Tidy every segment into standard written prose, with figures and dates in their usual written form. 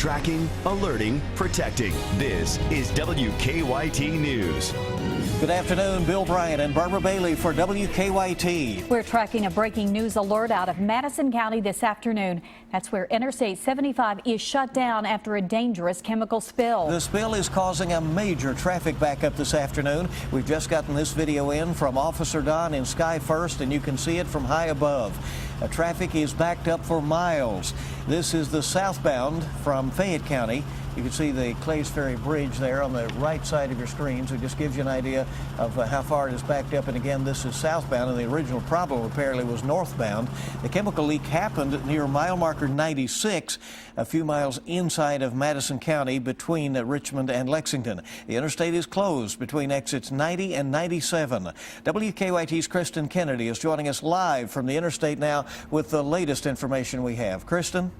Tracking, alerting, protecting. This is WKYT News. Good afternoon, Bill Bryant and Barbara Bailey for WKYT. We're tracking a breaking news alert out of Madison County this afternoon. That's where Interstate 75 is shut down after a dangerous chemical spill. The spill is causing a major traffic backup this afternoon. We've just gotten this video in from Officer Don in Sky First, and you can see it from high above. Traffic is backed up for miles. This is the southbound from Fayette County. You can see the Clays Ferry Bridge there on the right side of your screen, so it just gives you an idea of how far it is backed up. And again, this is southbound, and the original problem apparently was northbound. The chemical leak happened near mile marker 96, a few miles inside of Madison County between Richmond and Lexington. The interstate is closed between exits 90 and 97. WKYT's Kristen Kennedy is joining us live from the interstate now with the latest information we have. Kristen?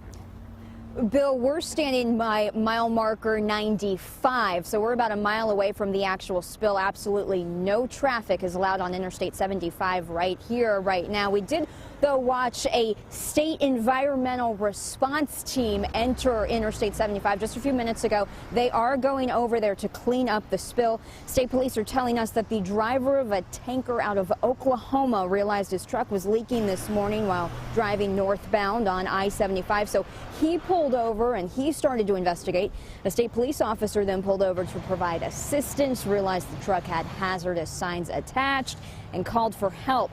Bill, we're standing by mile marker 95, so we're about a mile away from the actual spill. Absolutely no traffic is allowed on Interstate 75 right here, right now. We did, though, watch a state environmental response team enter Interstate 75 just a few minutes ago. They are going over there to clean up the spill. State police are telling us that the driver of a tanker out of Oklahoma realized his truck was leaking this morning while driving northbound on I-75, so he pulled over and he started to investigate. A state police officer then pulled over to provide assistance, realized the truck had hazardous signs attached, and called for help.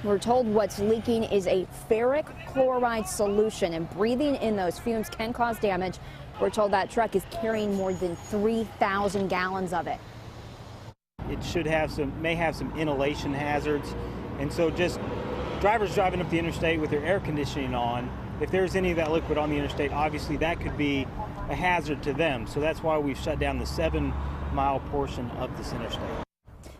We're told what's leaking is a ferric chloride solution, and breathing in those fumes can cause damage. We're told that truck is carrying more than 3,000 gallons of it. It should have may have some inhalation hazards, and so just drivers driving up the interstate with their air conditioning on, if there's any of that liquid on the interstate, obviously that could be a hazard to them. So that's why we've shut down the 7-mile portion of this interstate.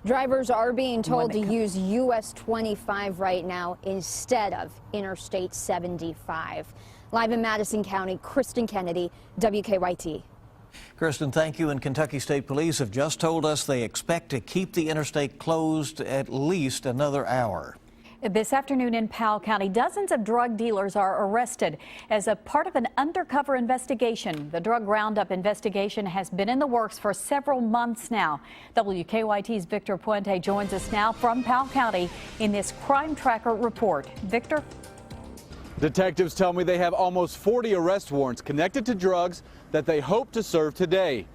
Drivers are being told to use US 25 right now instead of Interstate 75. Live in Madison County, Kristen Kennedy, WKYT. Kristen, thank you. And Kentucky State Police have just told us they expect to keep the interstate closed at least another hour. This afternoon in Powell County, dozens of drug dealers are arrested as a part of an undercover investigation. The drug roundup investigation has been in the works for several months now. WKYT's Victor Puente joins us now from Powell County in this Crime Tracker report. Victor? Detectives tell me they have almost 40 arrest warrants connected to drugs that they hope to serve today.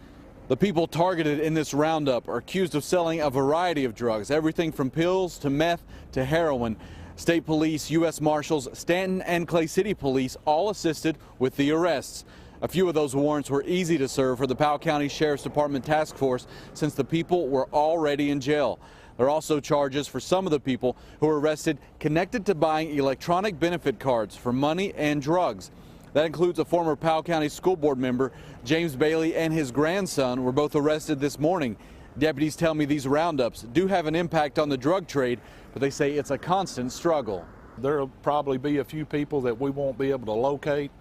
The people targeted in this roundup are accused of selling a variety of drugs, everything from pills to meth to heroin. State police, U.S. Marshals, Stanton and Clay City Police all assisted with the arrests. A few of those warrants were easy to serve for the Powell County Sheriff's Department task force since the people were already in jail. There are also charges for some of the people who were arrested connected to buying electronic benefit cards for money and drugs. That includes a former Powell County School Board member. James Bailey and his grandson were both arrested this morning. Deputies tell me these roundups do have an impact on the drug trade, but they say it's a constant struggle. There'll probably be a few people that we won't be able to locate.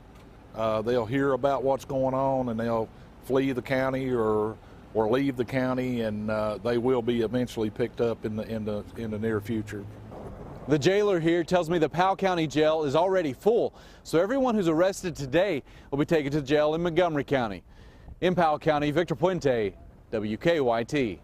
They'll hear about what's going on and they'll flee the county or leave the county, and they will be eventually picked up in the near future. The jailer here tells me the Powell County Jail is already full, so everyone who's arrested today will be taken to jail in Montgomery County. In Powell County, Victor Puente, WKYT.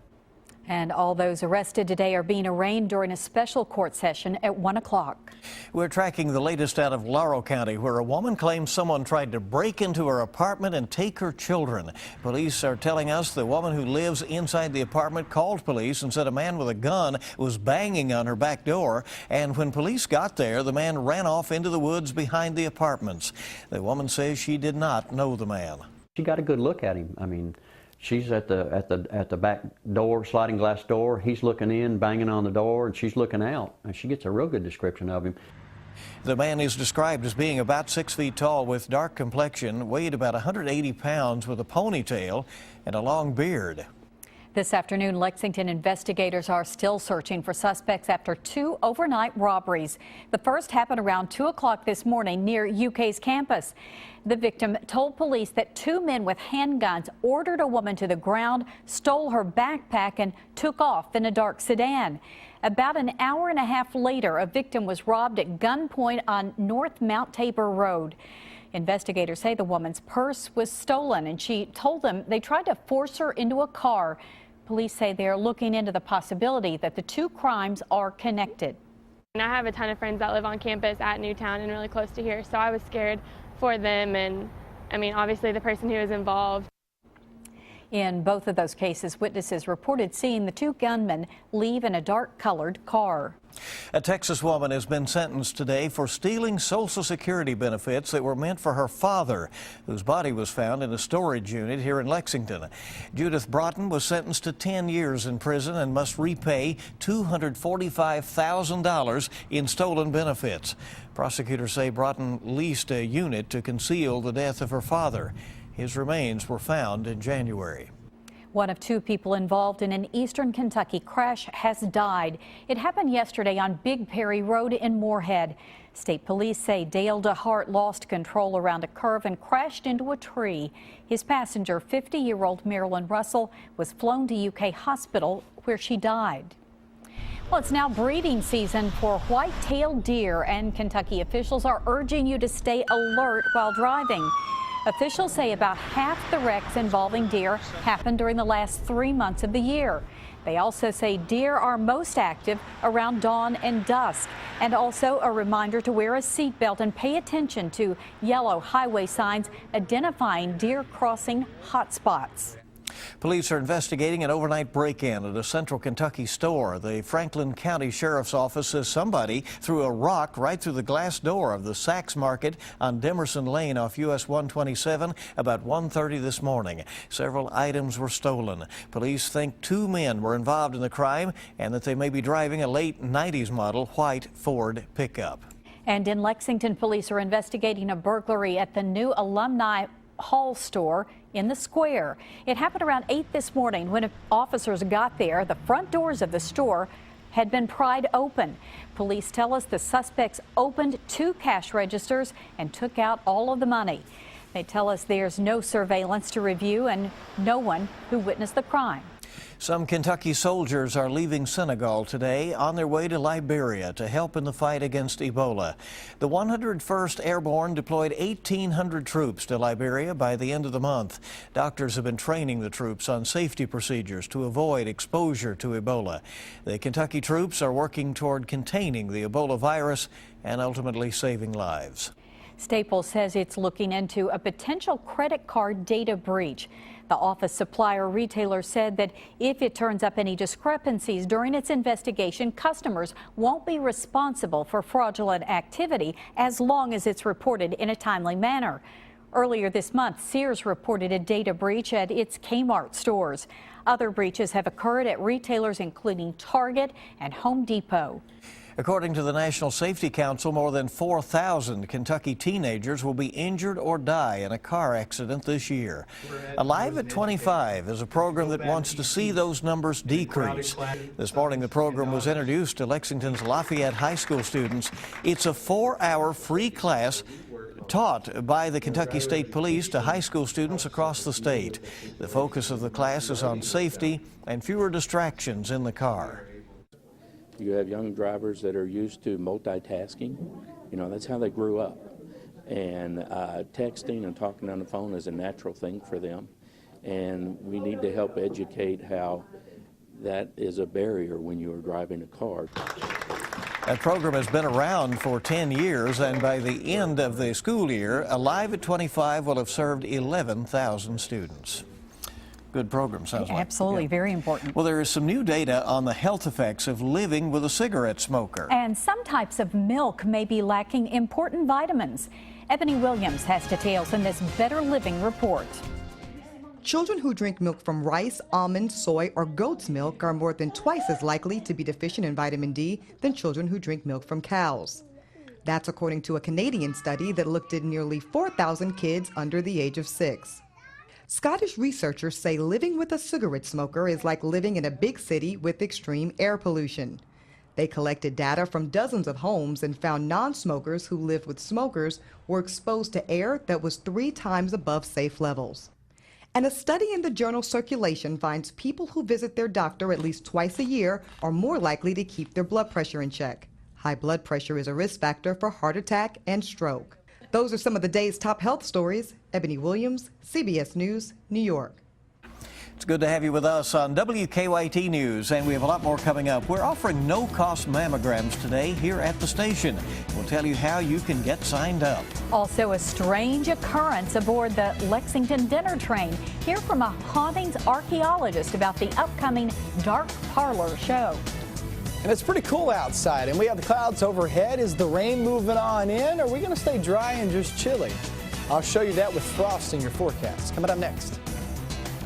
And all those arrested today are being arraigned during a special court session at 1 o'clock. We're tracking the latest out of Laurel County, where a woman claims someone tried to break into her apartment and take her children. Police are telling us the woman who lives inside the apartment called police and said a man with a gun was banging on her back door. And when police got there, the man ran off into the woods behind the apartments. The woman says she did not know the man. She got a good look at him. I mean, she's at the back door, sliding glass door. He's looking in, banging on the door, and she's looking out. And she gets a real good description of him. The man is described as being about 6 feet tall with dark complexion, weighed about 180 pounds with a ponytail and a long beard. This afternoon, Lexington investigators are still searching for suspects after 2 overnight robberies. The first happened around 2 o'clock this morning near UK's campus. The victim told police that 2 men with handguns ordered a woman to the ground, stole her backpack, and took off in a dark sedan. About an hour and a half later, a victim was robbed at gunpoint on North Mount Tabor Road. Investigators say the woman's purse was stolen, and she told them they tried to force her into a car. Police say they are looking into the possibility that the two crimes are connected. And I have a ton of friends that live on campus at Newtown and really close to here, so I was scared for them and, I mean, obviously the person who was involved. In both of those cases, witnesses reported seeing the two gunmen leave in a dark-colored car. A Texas woman has been sentenced today for stealing Social Security benefits that were meant for her father, whose body was found in a storage unit here in Lexington. Judith Broughton was sentenced to 10 years in prison and must repay $245,000 in stolen benefits. Prosecutors say Broughton leased a unit to conceal the death of her father. His remains were found in January. One of two people involved in an eastern Kentucky crash has died. It happened yesterday on Big Perry Road in Moorhead. State police say Dale DeHart lost control around a curve and crashed into a tree. His passenger, 50-year-old Marilyn Russell, was flown to UK hospital where she died. Well, it's now breeding season for white-tailed deer, and Kentucky officials are urging you to stay alert while driving. Officials say about half the wrecks involving deer happened during the last 3 months of the year. They also say deer are most active around dawn and dusk, and also a reminder to wear a seatbelt and pay attention to yellow highway signs identifying deer crossing hotspots. Police are investigating an overnight break-in at a central Kentucky store. The Franklin County Sheriff's Office says somebody threw a rock right through the glass door of the Saks Market on Demerson Lane off US 127 about 1:30 this morning. Several items were stolen. Police think two men were involved in the crime and that they may be driving a late 90s model white Ford pickup. And in Lexington, police are investigating a burglary at the new Alumni Hall store in the square. It happened around 8 this morning. When officers got there, the front doors of the store had been pried open. Police tell us the suspects opened 2 cash registers and took out all of the money. They tell us there's no surveillance to review and no one who witnessed the crime. Some Kentucky soldiers are leaving Senegal today on their way to Liberia to help in the fight against Ebola. The 101st Airborne deployed 1,800 troops to Liberia by the end of the month. Doctors have been training the troops on safety procedures to avoid exposure to Ebola. The Kentucky troops are working toward containing the Ebola virus and ultimately saving lives. Staples says it's looking into a potential credit card data breach. The office supplier retailer said that if it turns up any discrepancies during its investigation, customers won't be responsible for fraudulent activity as long as it's reported in a timely manner. Earlier this month, Sears reported a data breach at its Kmart stores. Other breaches have occurred at retailers including Target and Home Depot. According to the National Safety Council, more than 4,000 Kentucky teenagers will be injured or die in a car accident this year. Alive at 25 is a program that wants to see those numbers decrease. This morning, the program was introduced to Lexington's Lafayette High School students. It's a 4-hour free class taught by the Kentucky State Police to high school students across the state. The focus of the class is on safety and fewer distractions in the car. You have young drivers that are used to multitasking. You know, that's how they grew up. And texting and talking on the phone is a natural thing for them. And we need to help educate how that is a barrier when you are driving a car. That program has been around for 10 years, and by the end of the school year, Alive at 25 will have served 11,000 students. Good program, sounds like. Absolutely, yeah. Very important. Well, there is some new data on the health effects of living with a cigarette smoker. And some types of milk may be lacking important vitamins. Ebony Williams has details in this Better Living report. Children who drink milk from rice, almond, soy, or goat's milk are more than twice as likely to be deficient in vitamin D than children who drink milk from cows. That's according to a Canadian study that looked at nearly 4,000 kids under the age of 6. Scottish researchers say living with a cigarette smoker is like living in a big city with extreme air pollution. They collected data from dozens of homes and found non-smokers who lived with smokers were exposed to air that was 3 times above safe levels. And a study in the journal Circulation finds people who visit their doctor at least twice a year are more likely to keep their blood pressure in check. High blood pressure is a risk factor for heart attack and stroke. Those are some of the day's top health stories. Ebony Williams, CBS News, New York. It's good to have you with us on WKYT News, and we have a lot more coming up. We're offering no-cost mammograms today here at the station. We'll tell you how you can get signed up. Also, a strange occurrence aboard the Lexington dinner train. Hear from a hauntings archaeologist about the upcoming Dark Parlor show. And it's pretty cool outside, and we have the clouds overhead. Is the rain moving on in, or are we going to stay dry and just chilly? I'll show you that with frost in your forecast. Coming up next.